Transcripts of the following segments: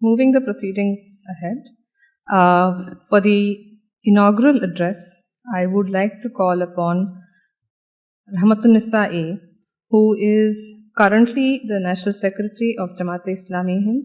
moving the proceedings ahead, for the inaugural address, I would like to call upon Rahmathunnissa A, who is currently the National Secretary of Jamaat-e-Islami Hind,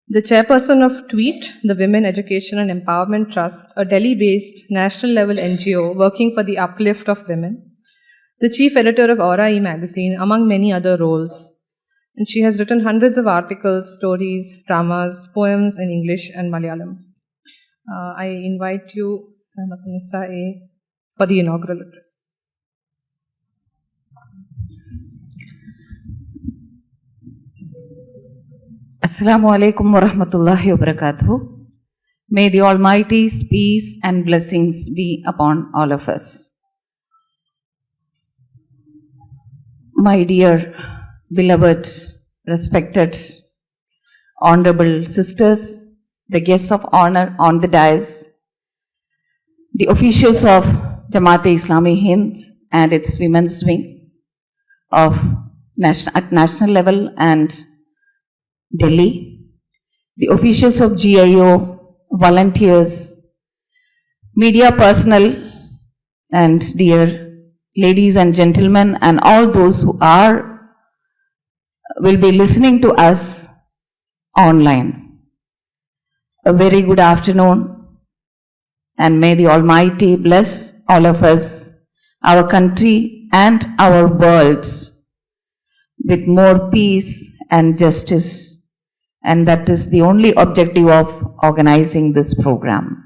the chairperson of TWEET, the Women Education and Empowerment Trust, a Delhi-based national-level NGO working for the uplift of women, the chief editor of Aura magazine, among many other roles. And she has written hundreds of articles, stories, dramas, poems in English and Malayalam. I invite you, Rahmathunnissa A, for the inaugural address. Assalamu alaikum wa rahmatullahi wa barakatuh. May the Almighty's peace and blessings be upon all of us. My dear, beloved, respected, honorable sisters, the guests of honor on the dais, the officials of Jamaat-e-Islami Hind and its Women's Wing at national level and Delhi, the officials of GIO, volunteers, media personnel, and dear ladies and gentlemen, and all those who will be listening to us online. A very good afternoon, and may the Almighty bless all of us, our country and our worlds with more peace and justice. And that is the only objective of organizing this program.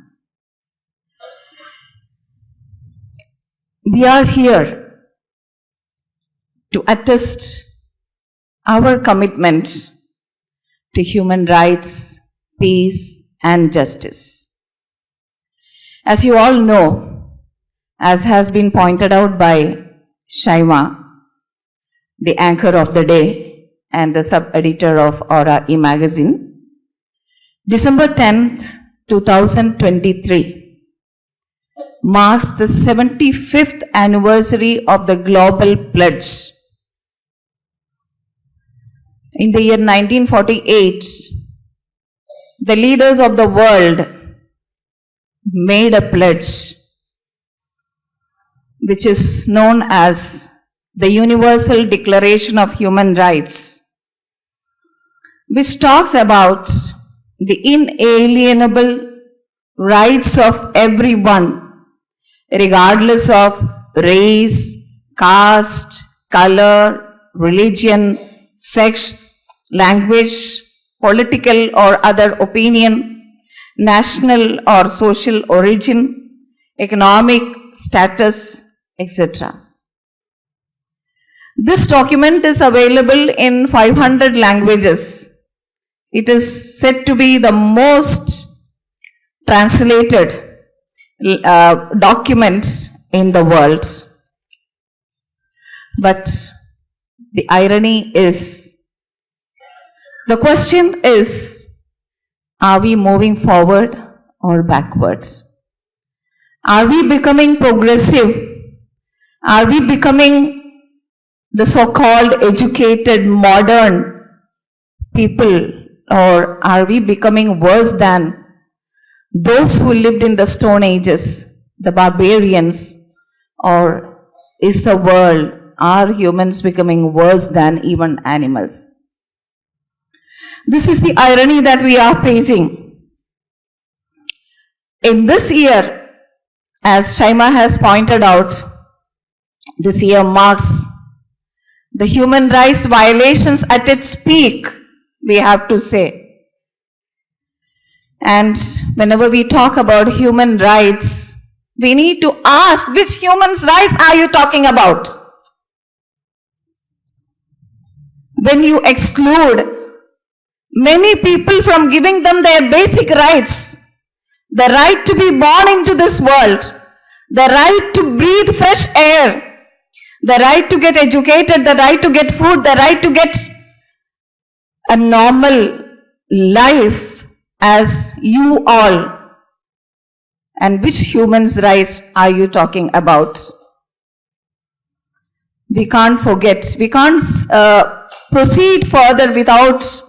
We are here to attest our commitment to human rights, peace, and justice. As you all know, as has been pointed out by Shaima, the anchor of the day, and the sub-editor of Aura magazine, December 10th, 2023 marks the 75th anniversary of the Global Pledge. In the year 1948, the leaders of the world made a pledge which is known as the Universal Declaration of Human Rights, which talks about the inalienable rights of everyone, regardless of race, caste, color, religion, sex, language, political or other opinion, national or social origin, economic status, etc. This document is available in 500 languages. It is said to be the most translated document in the world. But the irony is, the question is, are we moving forward or backward? Are we becoming progressive? Are we becoming the so-called educated modern people, or are we becoming worse than those who lived in the Stone Ages, the barbarians, or is the world, are humans becoming worse than even animals? This is the irony that we are facing. In this year, as Shaima has pointed out, this year marks the human rights violations at its peak, we have to say. And whenever we talk about human rights, we need to ask, which human rights are you talking about? When you exclude many people from giving them their basic rights, the right to be born into this world, the right to breathe fresh air, the right to get educated, the right to get food, the right to get a normal life as you all. And which human's rights are you talking about? We can't forget, we can't proceed further without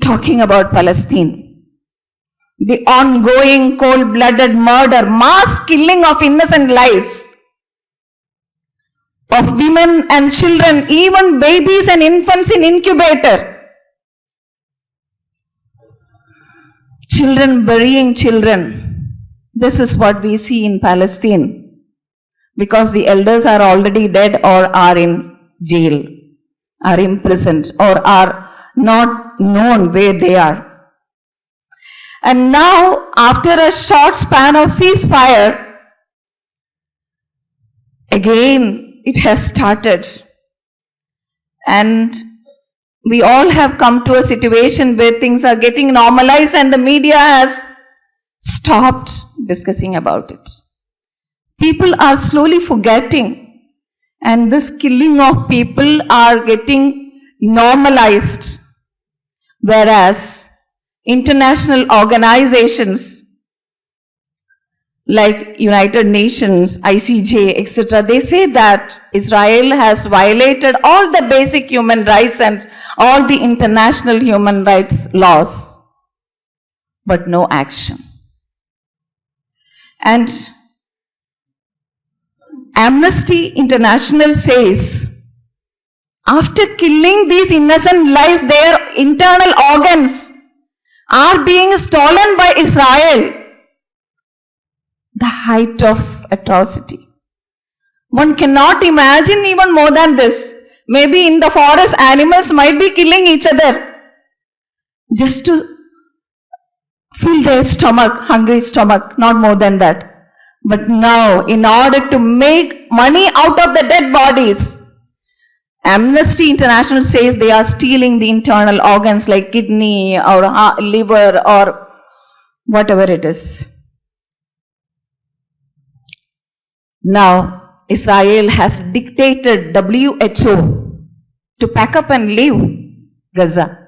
talking about Palestine. The ongoing cold-blooded murder, mass killing of innocent lives, of women and children, even babies and infants in incubator. Children burying children. This is what we see in Palestine, because the elders are already dead or are in jail, are imprisoned, or are not known where they are. And now, after a short span of ceasefire, again it has started. And we all have come to a situation where things are getting normalized and the media has stopped discussing about it. People are slowly forgetting, and this killing of people are getting normalized, whereas international organizations like United Nations, ICJ, etc., they say that Israel has violated all the basic human rights and all the international human rights laws, but no action. And Amnesty International says, after killing these innocent lives, their internal organs are being stolen by Israel. The height of atrocity. One cannot imagine even more than this. Maybe in the forest, animals might be killing each other just to fill their stomach, hungry stomach, not more than that. But now, in order to make money out of the dead bodies, Amnesty International says they are stealing the internal organs like kidney or liver or whatever it is. Now, Israel has dictated WHO to pack up and leave Gaza.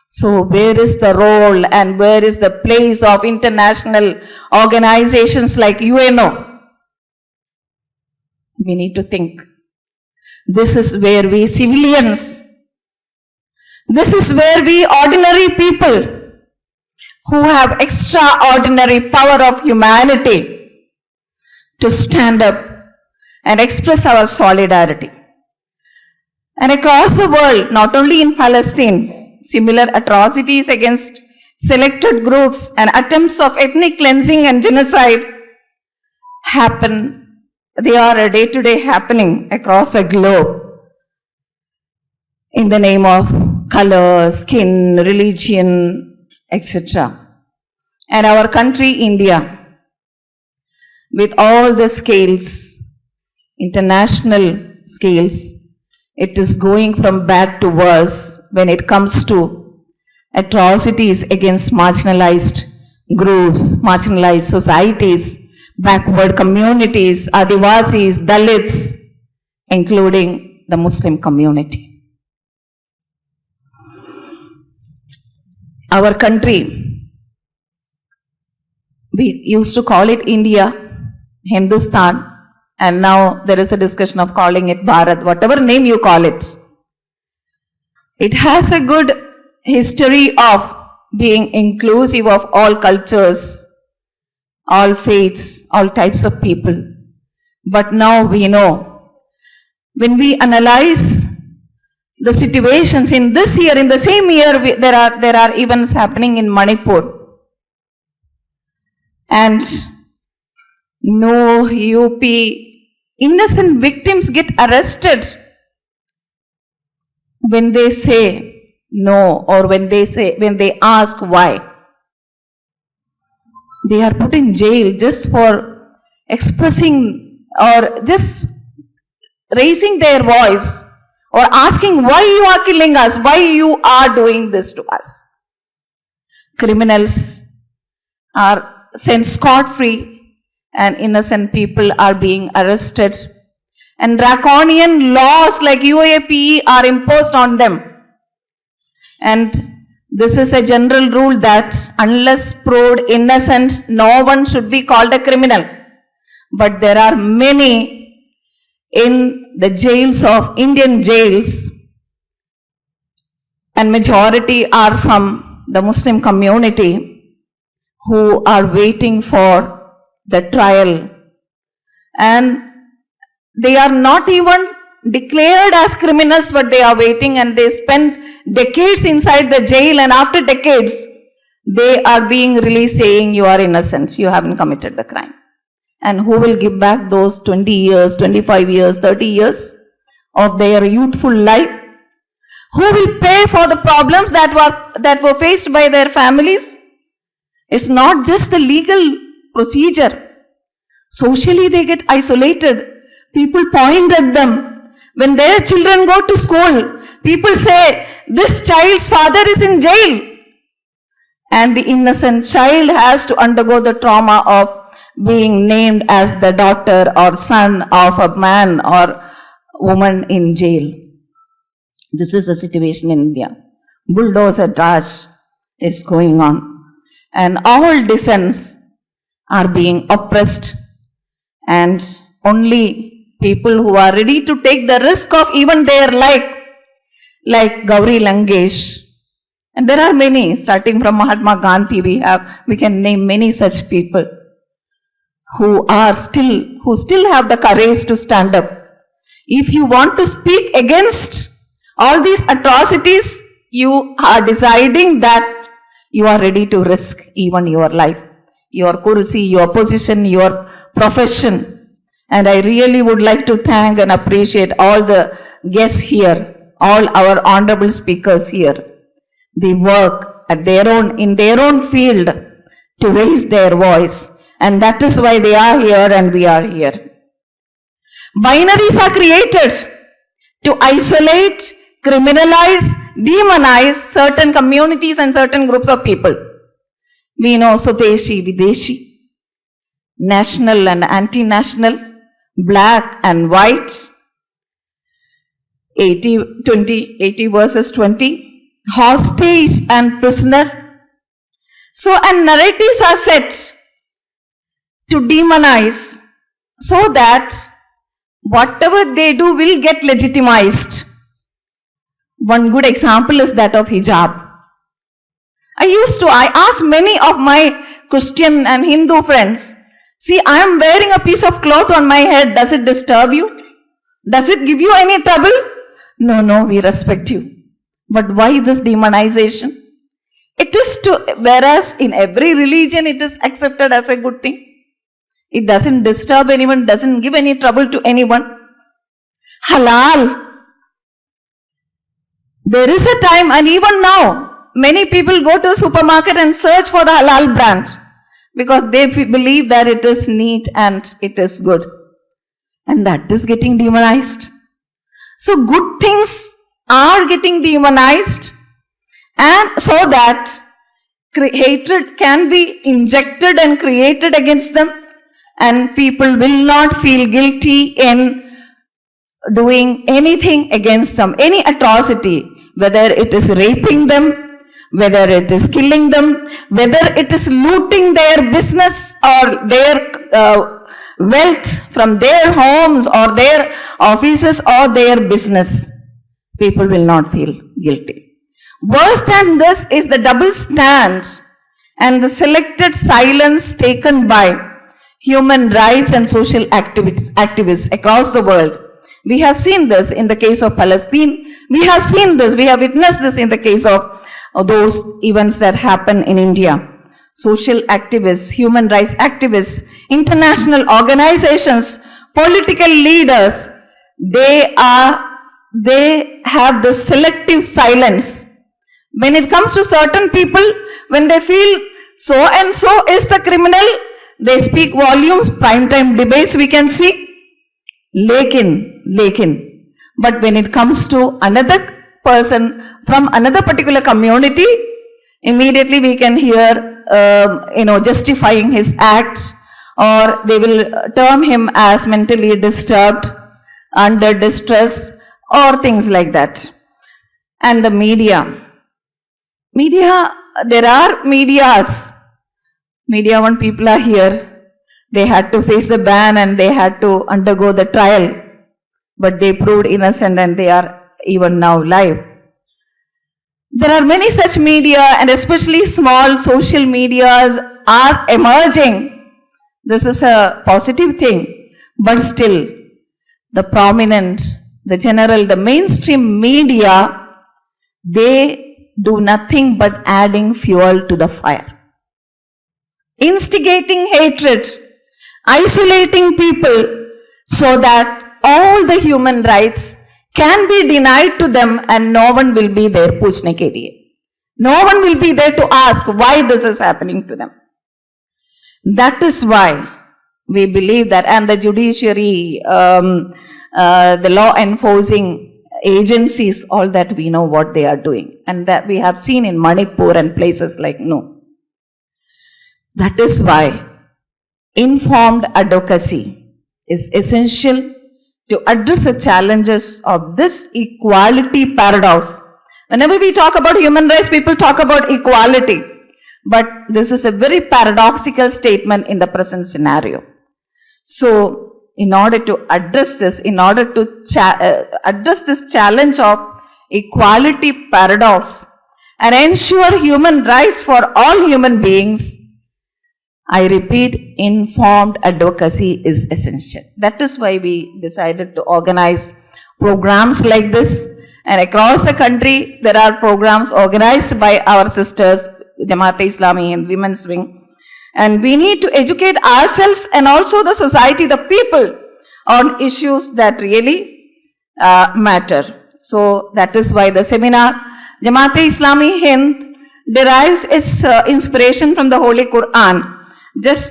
So where is the role and where is the place of international organizations like UNO? We need to think. This is where we civilians, this is where we ordinary people who have extraordinary power of humanity to stand up and express our solidarity. And across the world, not only in Palestine, similar atrocities against selected groups and attempts of ethnic cleansing and genocide happen. They are day-to-day happening across the globe in the name of color, skin, religion, etc. And our country, India, with all the scales, international scales, it is going from bad to worse when it comes to atrocities against marginalized groups, marginalized societies, backward communities, Adivasis, Dalits, including the Muslim community. Our country, we used to call it India, Hindustan, and now there is a discussion of calling it Bharat, whatever name you call it. It has a good history of being inclusive of all cultures, all faiths, all types of people. But now we know, when we analyze the situations in this year, in the same year, there are events happening in Manipur. And no UP, innocent victims get arrested when they say no, or when they ask why. They are put in jail just for expressing or just raising their voice or asking why you are killing us, why you are doing this to us. Criminals are sent scot-free and innocent people are being arrested. And draconian laws like UAPE are imposed on them. And this is a general rule that unless proved innocent, no one should be called a criminal. But there are many in the jails of Indian jails, and majority are from the Muslim community who are waiting for the trial, and they are not even declared as criminals, but they are waiting, and they spend decades inside the jail, and after decades they are being released saying you are innocent, you haven't committed the crime. And who will give back those 20 years, 25 years, 30 years of their youthful life? Who will pay for the problems that were faced by their families? It's not just the legal procedure. Socially they get isolated. People point at them. When their children go to school, people say, this child's father is in jail. And the innocent child has to undergo the trauma of being named as the daughter or son of a man or woman in jail. This is the situation in India. Bulldozer Raj is going on. And all dissents are being oppressed, and only people who are ready to take the risk of even their life, like Gauri Langesh. And there are many, starting from Mahatma Gandhi, we can name many such people who still have the courage to stand up. If you want to speak against all these atrocities, you are deciding that you are ready to risk even your life, your kursi, your position, your profession. And I really would like to thank and appreciate all the guests here, all our honorable speakers here. They work in their own field to raise their voice. And that is why they are here and we are here. Binaries are created to isolate, criminalize, demonize certain communities and certain groups of people. We know Swadeshi, Videshi, national and anti-national, black and white, 80 versus 20, hostage and prisoner. So, and narratives are set to demonize so that whatever they do will get legitimized. One good example is that of hijab. I ask many of my Christian and Hindu friends, see, I am wearing a piece of cloth on my head. Does it disturb you? Does it give you any trouble? No, we respect you. But why this demonization? It is whereas in every religion it is accepted as a good thing. It doesn't disturb anyone, doesn't give any trouble to anyone. Halal. There is a time, and even now, many people go to a supermarket and search for the halal brand because they believe that it is neat and it is good. And that is getting demonized. So good things are getting demonized, and so that hatred can be injected and created against them, and people will not feel guilty in doing anything against them, any atrocity, whether it is raping them, whether it is killing them, whether it is looting their business or their wealth from their homes or their offices or their business. People will not feel guilty. Worse than this is the double stand and the selected silence taken by human rights and social activists across the world. We have seen this in the case of Palestine. We have seen this, we have witnessed this in the case of those events that happen in India. Social activists, human rights activists, international organizations, political leaders, they have the selective silence. When it comes to certain people, when they feel so and so is the criminal, they speak volumes, primetime debates we can see. Lekin. But when it comes to another person from another particular community, immediately we can hear, justifying his acts, or they will term him as mentally disturbed, under distress, or things like that. And the media, there are medias. Media, when people are here, they had to face the ban and they had to undergo the trial, but they proved innocent and they are even now live. There are many such media, and especially small social medias are emerging. This is a positive thing, but still, the prominent, the general, the mainstream media, they do nothing but adding fuel to the fire. Instigating hatred, isolating people so that all the human rights can be denied to them and no one will be there, पूछने के लिए. No one will be there to ask why this is happening to them. That is why we believe that, and the judiciary, the law enforcing agencies, all that we know what they are doing, and that we have seen in Manipur and places like no. That is why informed advocacy is essential to address the challenges of this equality paradox. Whenever we talk about human rights, people talk about equality. But this is a very paradoxical statement in the present scenario. So, in order to address this, in order to address this challenge of equality paradox and ensure human rights for all human beings, I repeat, informed advocacy is essential. That is why we decided to organize programs like this. And across the country, there are programs organized by our sisters, Jamaat-e-Islami and Women's Wing. And we need to educate ourselves and also the society, the people, on issues that really matter. So that is why the seminar, Jamaat-e-Islami Hind, derives its inspiration from the Holy Quran.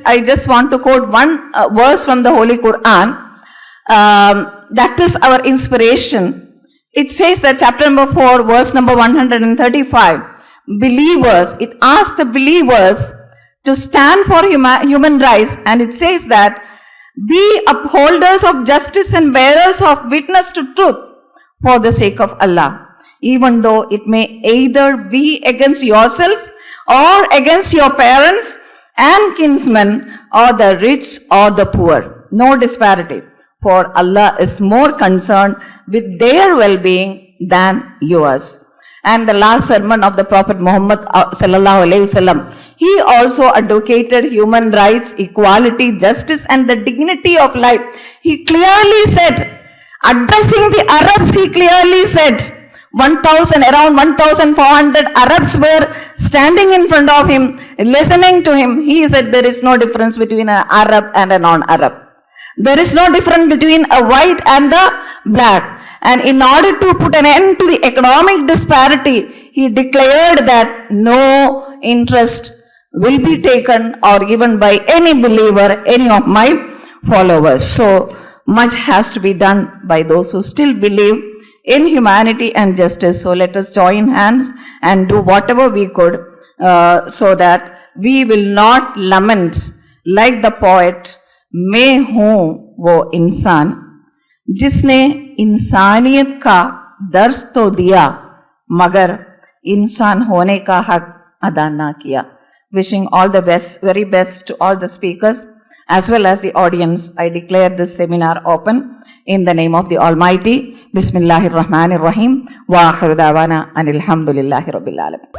I just want to quote one verse from the Holy Quran. That is our inspiration. It says that chapter number 4, verse number 135, believers, it asks the believers to stand for human rights, and it says that be upholders of justice and bearers of witness to truth for the sake of Allah, even though it may either be against yourselves or against your parents and kinsmen, or the rich or the poor. No disparity, for Allah is more concerned with their well-being than yours. And the last sermon of the Prophet Muhammad sallallahu alaihi wasallam, he also advocated human rights, equality, justice, and the dignity of life. He clearly said, addressing the Arabs, he clearly said, around 1,400 Arabs were standing in front of him, listening to him. He said there is no difference between an Arab and a non-Arab. There is no difference between a white and the black. And in order to put an end to the economic disparity, he declared that no interest will be taken or given by any believer, any of my followers. So much has to be done by those who still believe in humanity and justice. So let us join hands and do whatever we could so that we will not lament like the poet, मैं हूँ वो इंसान जिसने इंसानियत का दर्स तो दिया मगर इंसान होने का हक अदा ना किया. Wishing all the best, very best to all the speakers as well as the audience. I declare this seminar open in the name of the Almighty. Bismillahir Rahmanir Rahim. Wa akhiru da'wana anil hamdulillahi rabbil alamin.